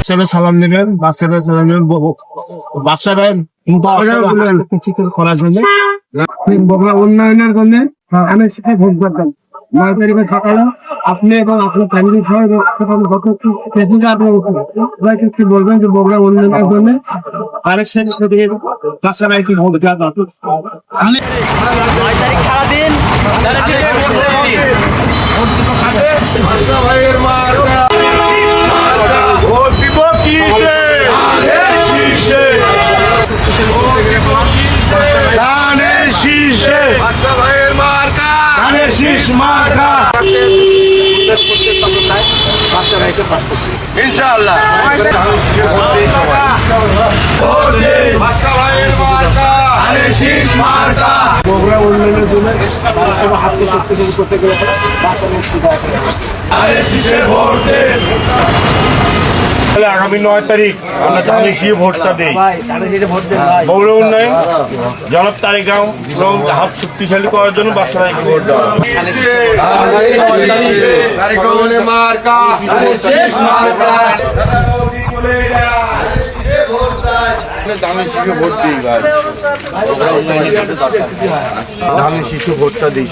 বাচ্চারা সালাম নেবেন, বাচ্চারা করার জন্য বগুড়া উন্নয়নের জন্য আমি সেখানে ভোট করতাম 9 তারিখে সকালে আপনি এবং আপনার ফ্যামিলি সবাই বলবেন যে বগুড়া উন্নয়নের জন্য আরেক সাথে বাচ্চারা কি ভোট দেওয়া সারাদিন ইনশাআল্লাহ বগুড়া উন্নয়নের জন্য সবাই হাতকে শক্তিশালী করতে গেলে আগামী 9 তারিখ আমরা ধানেশী ভোটটা দিই। বগুড়া উন্নয়ন জনাব তারেক এবং হাত শক্তিশালী করার জন্য বাচ্চারা ভোট দেওয়া ধানের ভোট দিই ভাই, ধানের শিশু ভোটটা দিই।